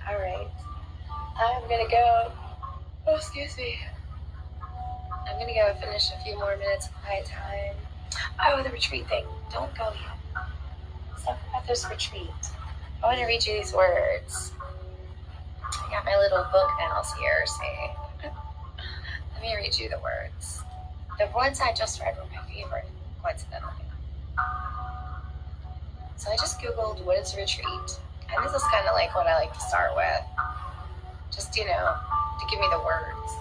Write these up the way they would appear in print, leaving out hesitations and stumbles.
All right. I'm gonna go. Oh, excuse me. I'm gonna go finish a few more minutes of quiet time. Oh, the retreat thing. Don't go yet. Let's talk about this retreat. I want to read you these words. I got my little book mouse here, see? Let me read you the words. The ones I just read were my favorite, coincidentally. So I just Googled what is a retreat. And this is kind of like what I like to start with. Just, to give me the words.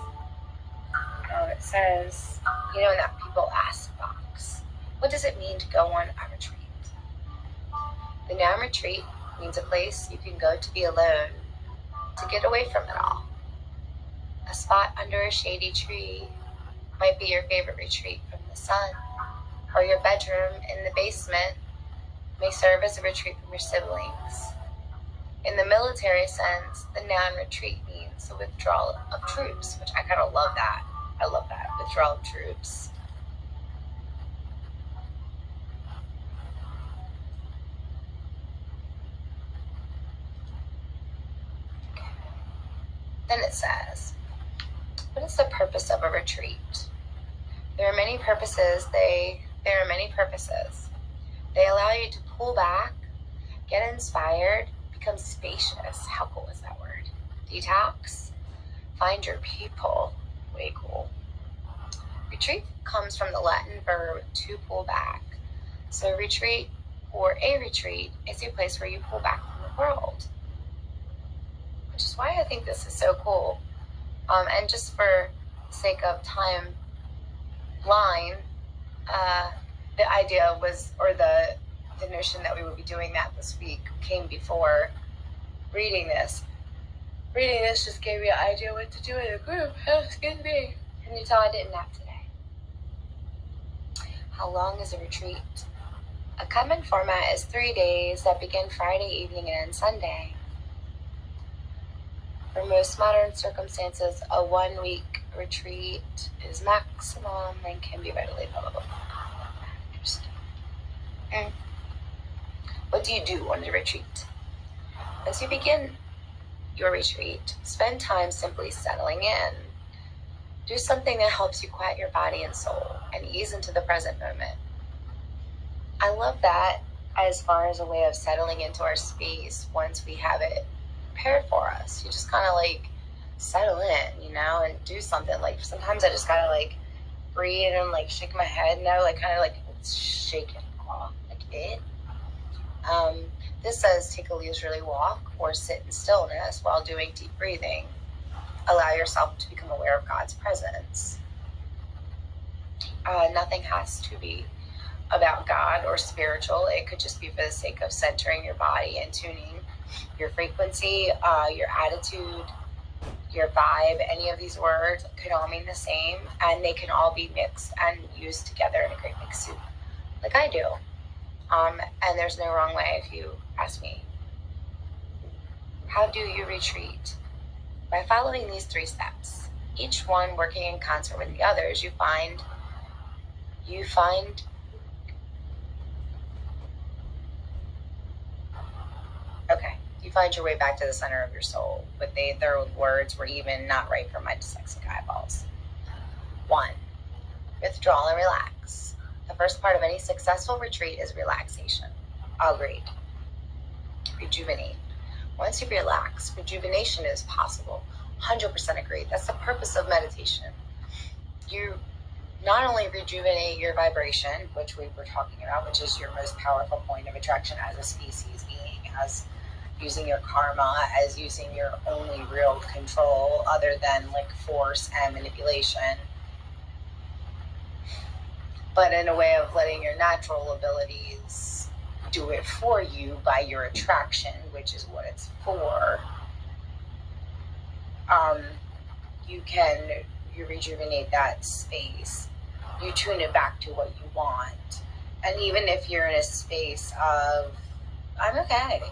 It says, in that people ask box, what does it mean to go on a retreat? The noun retreat means a place you can go to be alone, to get away from it all. A spot under a shady tree might be your favorite retreat from the sun, or your bedroom in the basement may serve as a retreat from your siblings. In the military sense, the noun retreat means the withdrawal of troops, which I kind of love that. I love that, withdrawal of troops. Then it says, what is the purpose of a retreat? There are many purposes. They allow you to pull back, get inspired, become spacious. How cool is that word? Detox, find your people. Way cool. Retreat comes from the Latin verb to pull back. So retreat or a retreat is a place where you pull back from the world. Which is why I think this is so cool. And just for the sake of timeline, the idea was, or the notion that we would be doing that this week came before reading this. Reading this just gave me an idea what to do in a group. Oh, excuse me. Can you tell I didn't nap today? How long is a retreat? A common format is 3 days that begin Friday evening and end Sunday. For most modern circumstances, a 1 week retreat is maximum and can be readily available. Interesting. What do you do on the retreat? As you begin your retreat, spend time simply settling in. Do something that helps you quiet your body and soul and ease into the present moment. I love that as far as a way of settling into our space once we have it prepared for us. You just kind of settle in, and do something. Sometimes I just gotta breathe and shake my head, shake it off, it. This says take a leisurely walk or sit in stillness while doing deep breathing. Allow yourself to become aware of God's presence. Nothing has to be about God or spiritual. It could just be for the sake of centering your body and tuning your frequency, your attitude, your vibe. Any of these words could all mean the same, and they can all be mixed and used together in a great big soup, like I do. And there's no wrong way if you ask me. How do you retreat? By following these 3 steps, each one working in concert with the others, you find your way back to the center of your soul. But their words were even not right for my dyslexic eyeballs. 1, withdraw and relax. The first part of any successful retreat is relaxation. Agreed. Rejuvenate. Once you relax, rejuvenation is possible. 100% agreed. That's the purpose of meditation. You not only rejuvenate your vibration, which we were talking about, which is your most powerful point of attraction as a species being, as using your karma, as using your only real control other than force and manipulation, but in a way of letting your natural abilities do it for you by your attraction, which is what it's for. You rejuvenate that space. You tune it back to what you want. And even if you're in a space of, I'm okay,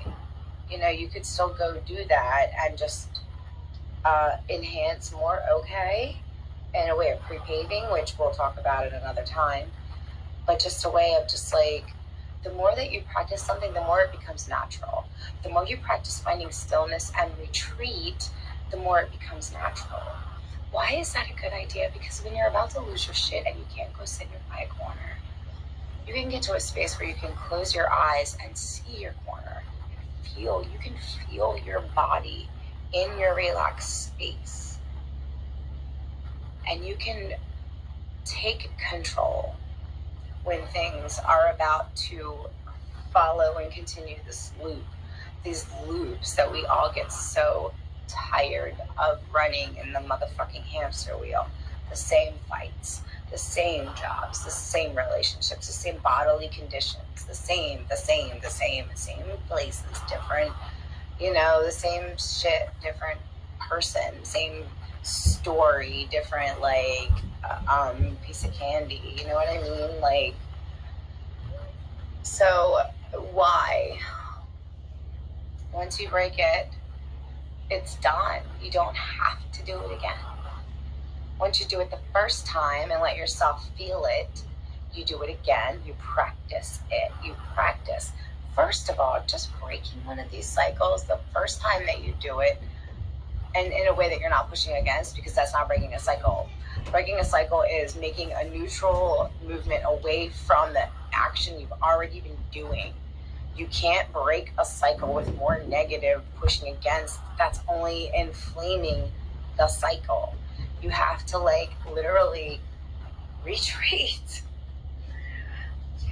you could still go do that and just enhance more okay in a way of pre-paving, which we'll talk about at another time. But just a way of The more that you practice something, the more it becomes natural. The more you practice finding stillness and retreat, the more it becomes natural. Why is that a good idea? Because when you're about to lose your shit and you can't go sit in your quiet corner, you can get to a space where you can close your eyes and see your corner. You can feel your body in your relaxed space. And you can take control when things are about to follow and continue this loop, these loops that we all get so tired of running in the motherfucking hamster wheel. The same fights, the same jobs, the same relationships, the same bodily conditions, the same places, different, the same shit, different person, same story, different piece of candy, you know what I mean? So why? Once you break it, it's done. You don't have to do it again. Once you do it the first time and let yourself feel it, you do it again. You practice it. You practice. First of all, just breaking one of these cycles the first time that you do it, and in a way that you're not pushing against, because that's not breaking a cycle. Breaking a cycle is making a neutral movement away from the action you've already been doing. You can't break a cycle with more negative pushing against. That's only inflaming the cycle. You have to literally retreat.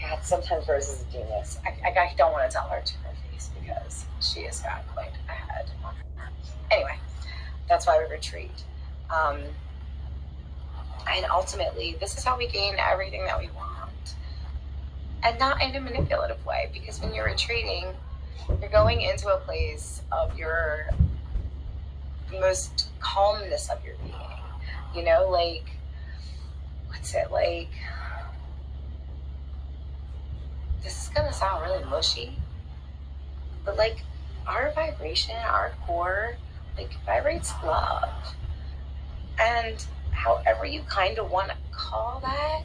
God, sometimes Rose is a genius. I don't want to tell her to her face because she has got quite a head on her. Anyway, that's why we retreat. And ultimately, this is how we gain everything that we want. And not in a manipulative way, because when you're retreating, you're going into a place of your most calmness of your being. What's it like? This is gonna sound really mushy, but our vibration, our core, vibrates love. And however you kind of want to call that,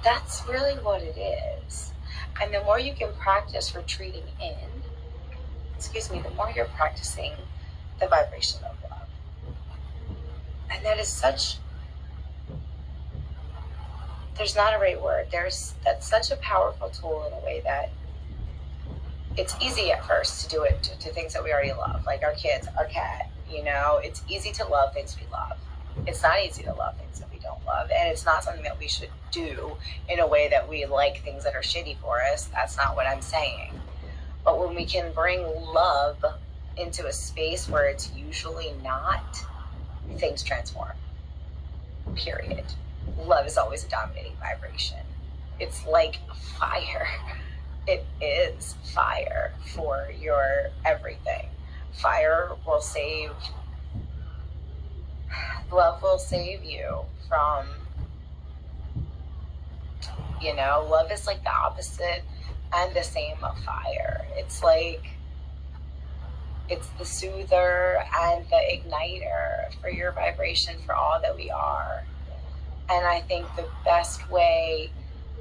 that's really what it is. And the more you can practice retreating in, the more you're practicing the vibration of love. And that is there's not a right word. That's such a powerful tool in a way that it's easy at first to do it to things that we already love, like our kids, our cat. It's easy to love things we love. It's not easy to love things that we don't love. And it's not something that we should do in a way that we like things that are shitty for us. That's not what I'm saying. But when we can bring love into a space where it's usually not, things transform. Period. Love is always a dominating vibration. It's like fire. It is fire for your everything. Fire will save, love will save you from, love is the opposite and the same of fire. It's it's the soother and the igniter for your vibration, for all that we are. And I think the best way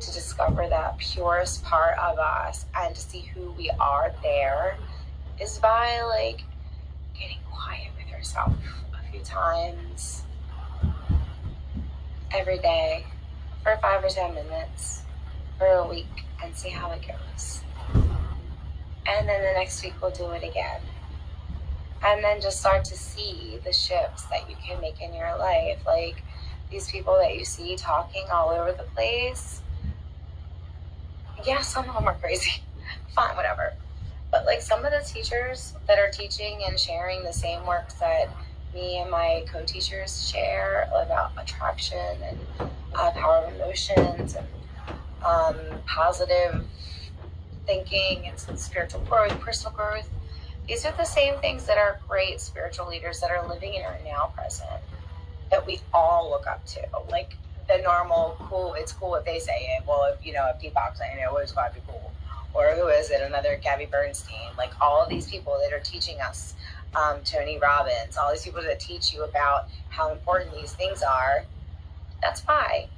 to discover that purest part of us and to see who we are there is by getting quiet with yourself a few times every day for 5 or 10 minutes for a week and see how it goes. And then the next week we'll do it again. And then just start to see the shifts that you can make in your life. These people that you see talking all over the place. Yeah, some of them are crazy. Fine, whatever. But some of the teachers that are teaching and sharing the same works that me and my co-teachers share about attraction and power of emotions and positive thinking and spiritual growth, personal growth. These are the same things that are great spiritual leaders that are living in our now present that we all look up to. The normal, cool, it's cool if they say it. Well, if Deepak saying it, it's got to be cool. Or who is it? Another Gabby Bernstein. All of these people that are teaching us, Tony Robbins, all these people that teach you about how important these things are, that's fine.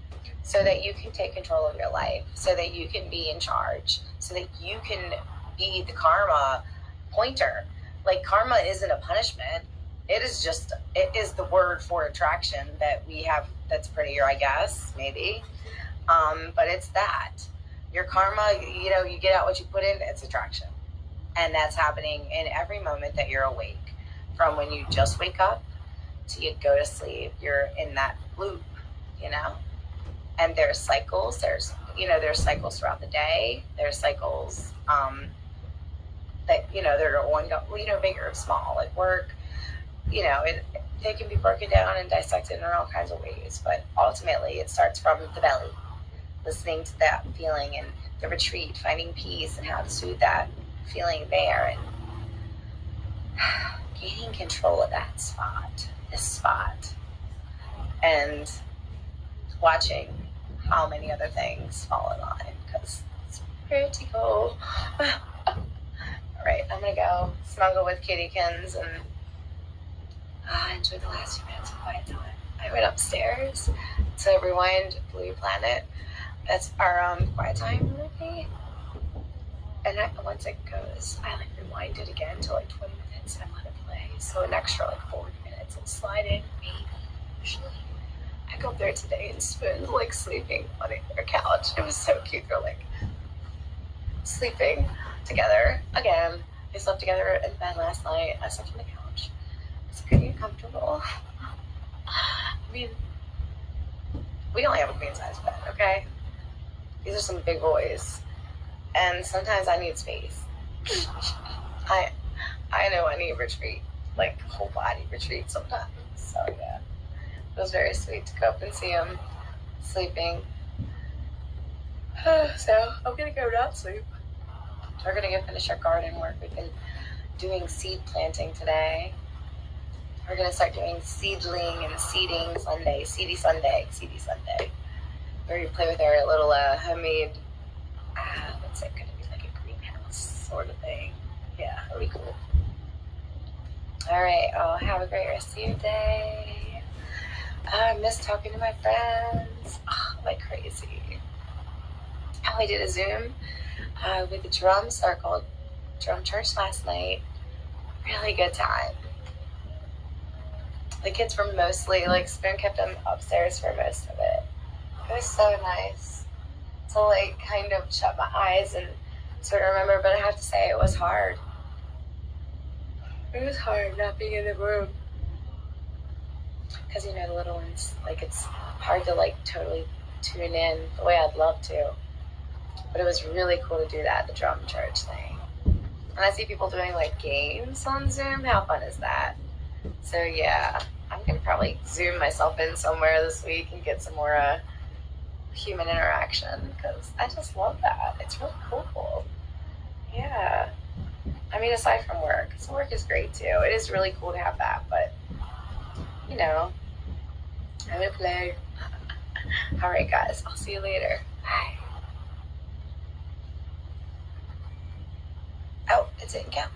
so that you can take control of your life, so that you can be in charge, so that you can be the karma pointer. Like, karma isn't a punishment. It is the word for attraction that we have that's prettier, I guess, maybe. But it's that. Your karma, you get out what you put in, it's attraction. And that's happening in every moment that you're awake. From when you just wake up to you go to sleep, you're in that loop, And there's cycles. There's cycles throughout the day. There's cycles that, they're ongoing, big or small, like work. They can be broken down and dissected in all kinds of ways. But ultimately, it starts from the belly, listening to that feeling and the retreat, finding peace and how to soothe that feeling there, and gaining control of this spot, and watching how many other things fall in line, because it's pretty cool. All right, I'm gonna go snuggle with kittykins and enjoy the last few minutes of quiet time. I went upstairs to rewind Blue Planet. That's our quiet time movie. And once it goes, I rewind it again to 20 minutes and I let it play. So an extra 40 minutes and slide in, maybe, usually. I go up there today and Spoon's sleeping on their couch. It was so cute. They're sleeping together. Again, they slept together in bed last night. I slept on the couch. It's pretty uncomfortable. I mean, we only have a queen size bed, okay? These are some big boys. And sometimes I need space. I know I need retreat, whole body retreat sometimes. So yeah, it was very sweet to go up and see him sleeping. So I'm gonna go not sleep. We're gonna go finish our garden work. We've been doing seed planting today. We're gonna start doing seedling and seeding Sunday, seedy Sunday, where we play with our little homemade. What's it gonna be, a greenhouse sort of thing? Yeah, it'll be cool. All right, have a great rest of your day. I miss talking to my friends like crazy. We did a Zoom with the drum circle, drum church last night. Really good time. The kids were mostly Spoon kept them upstairs for most of it. It was so nice to kind of shut my eyes and sort of remember, but I have to say it was hard. It was hard not being in the room. Because, the little ones, it's hard to totally tune in the way I'd love to. But it was really cool to do that, the drum church thing. And I see people doing games on Zoom. How fun is that? So yeah, I'm going to probably Zoom myself in somewhere this week and get some more human interaction, because I just love that. It's really cool. Yeah. I mean, aside from work, so work is great too. It is really cool to have that, but I'm gonna play. All right, guys, I'll see you later. Bye. Oh, it didn't count.